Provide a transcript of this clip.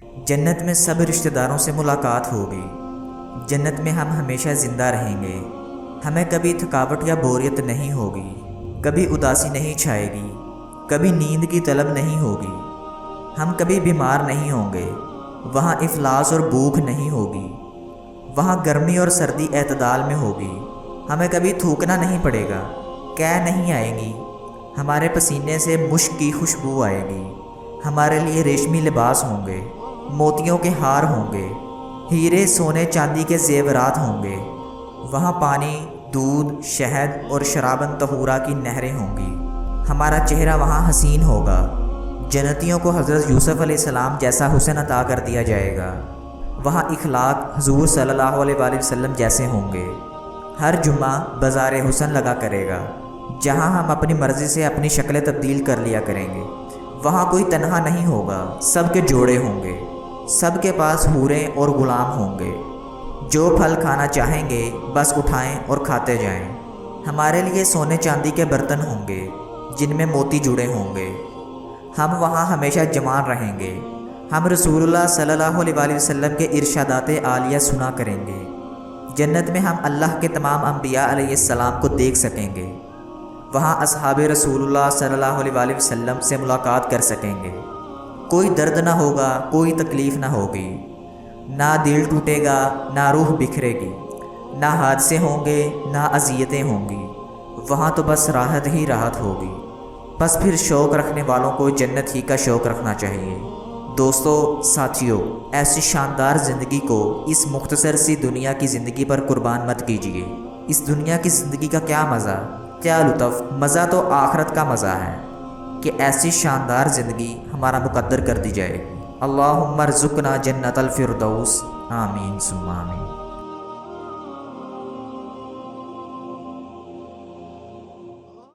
جنت میں سب رشتہ داروں سے ملاقات ہوگی۔ جنت میں ہم ہمیشہ زندہ رہیں گے۔ ہمیں کبھی تھکاوٹ یا بوریت نہیں ہوگی، کبھی اداسی نہیں چھائے گی، کبھی نیند کی طلب نہیں ہوگی، ہم کبھی بیمار نہیں ہوں گے۔ وہاں افلاس اور بھوک نہیں ہوگی، وہاں گرمی اور سردی اعتدال میں ہوگی۔ ہمیں کبھی تھوکنا نہیں پڑے گا، قے نہیں آئے گی، ہمارے پسینے سے مشک کی خوشبو آئے گی۔ ہمارے لیے ریشمی لباس ہوں گے، موتیوں کے ہار ہوں گے، ہیرے سونے چاندی کے زیورات ہوں گے۔ وہاں پانی، دودھ، شہد اور شرابن طہورا کی نہریں ہوں گی۔ ہمارا چہرہ وہاں حسین ہوگا۔ جنتیوں کو حضرت یوسف علیہ السلام جیسا حسن عطا کر دیا جائے گا۔ وہاں اخلاق حضور صلی اللہ علیہ وآلہ وسلم جیسے ہوں گے۔ ہر جمعہ بازار حسن لگا کرے گا، جہاں ہم اپنی مرضی سے اپنی شکلیں تبدیل کر لیا کریں گے۔ وہاں کوئی تنہا نہیں ہوگا، سب کے جوڑے ہوں گے۔ سب کے پاس حوریں اور غلام ہوں گے۔ جو پھل کھانا چاہیں گے بس اٹھائیں اور کھاتے جائیں۔ ہمارے لیے سونے چاندی کے برتن ہوں گے جن میں موتی جڑے ہوں گے۔ ہم وہاں ہمیشہ جوان رہیں گے۔ ہم رسول اللہ صلی اللہ علیہ وآلہ وسلم کے ارشادات عالیہ سنا کریں گے۔ جنت میں ہم اللہ کے تمام انبیاء علیہ السلام کو دیکھ سکیں گے۔ وہاں اصحاب رسول اللہ صلی اللہ علیہ وآلہ وسلم سے ملاقات کر سکیں گے۔ کوئی درد نہ ہوگا، کوئی تکلیف نہ ہوگی، نہ دل ٹوٹے گا، نہ روح بکھرے گی، نہ حادثے ہوں گے، نہ اذیتیں ہوں گی۔ وہاں تو بس راحت ہی راحت ہوگی۔ بس پھر شوق رکھنے والوں کو جنت ہی کا شوق رکھنا چاہیے۔ دوستو، ساتھیو، ایسی شاندار زندگی کو اس مختصر سی دنیا کی زندگی پر قربان مت کیجیے۔ اس دنیا کی زندگی کا کیا مزہ، کیا لطف، مزہ تو آخرت کا مزہ ہے کہ ایسی شاندار زندگی ہمارا مقدر کر دی جائے۔ اللہم ارزقنا جنت الفردوس، آمین ثم آمین۔